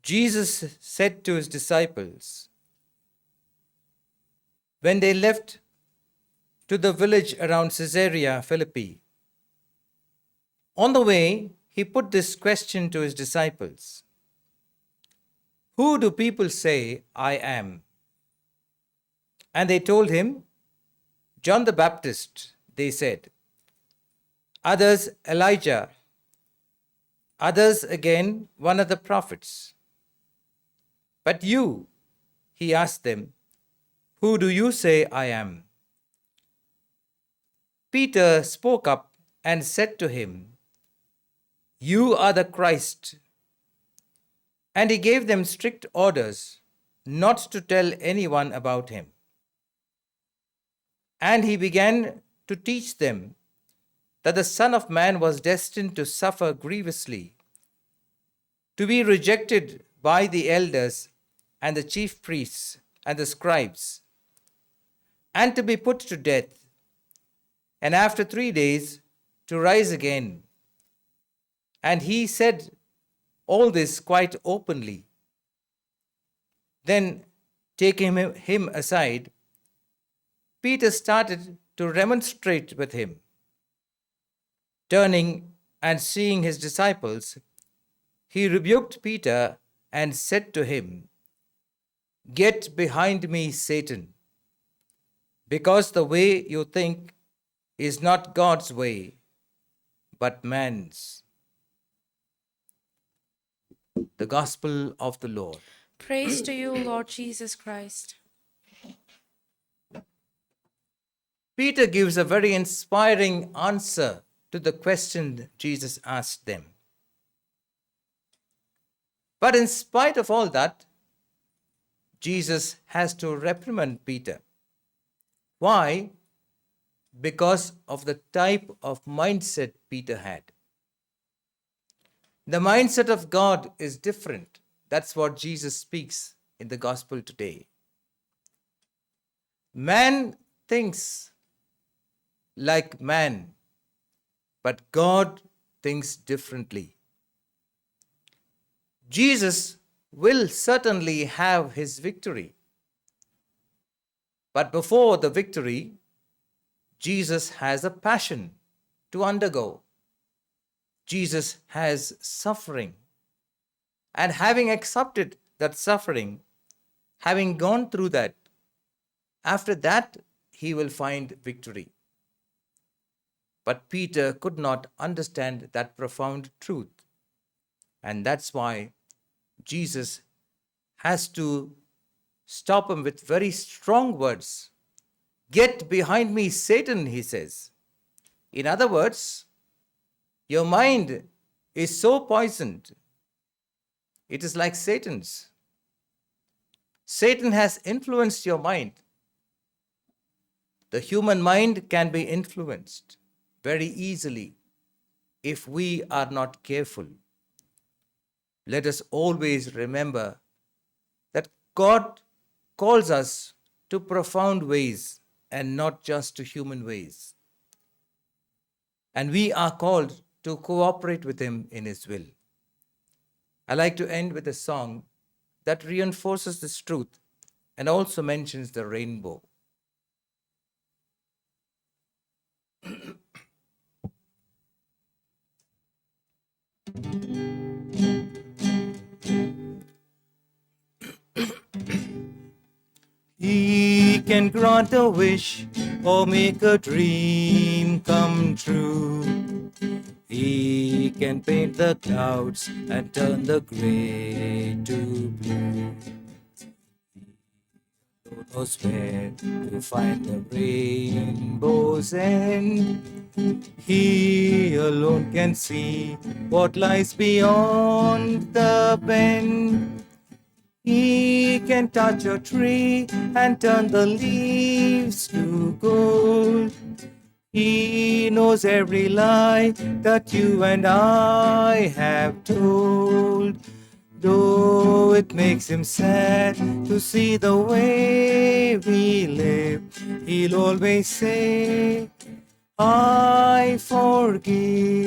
Jesus said to his disciples, when they left to the village around Caesarea Philippi, on the way, he put this question to his disciples: who do people say I am? And they told him, John the Baptist, they said. Others, Elijah. Others again, one of the prophets. But you, he asked them, who do you say I am? Peter spoke up and said to him, you are the Christ. And he gave them strict orders not to tell anyone about him. And he began to teach them that the Son of Man was destined to suffer grievously, to be rejected by the elders and the chief priests and the scribes, and to be put to death, and after 3 days to rise again. And he said all this quite openly. Then, taking him aside, Peter started to remonstrate with him. Turning and seeing his disciples, he rebuked Peter and said to him, get behind me, Satan, because the way you think is not God's way, but man's. The Gospel of the Lord. Praise to you, Lord Jesus Christ. Peter gives a very inspiring answer to the question Jesus asked them. But in spite of all that, Jesus has to reprimand Peter. Why? Because of the type of mindset Peter had. The mindset of God is different. That's what Jesus speaks in the gospel today. Man thinks like man, but God thinks differently. Jesus will certainly have his victory. But before the victory, Jesus has a passion to undergo. Jesus has suffering. And having accepted that suffering, having gone through that, after that he will find victory. But Peter could not understand that profound truth. And that's why Jesus has to stop him with very strong words. Get behind me, Satan, he says. In other words, your mind is so poisoned. It is like Satan's. Satan has influenced your mind. The human mind can be influenced very easily if we are not careful. Let us always remember that God calls us to profound ways and not just to human ways. And we are called to cooperate with him in his will. I like to end with a song that reinforces this truth and also mentions the rainbow. He can grant a wish or make a dream come true. He can paint the clouds and turn the gray to blue. He knows where to find the rainbow's end. He alone can see what lies beyond the bend. He can touch a tree and turn the leaves to gold. He knows every lie that you and I have told. Though it makes him sad to see the way we live, he'll always say, I forgive.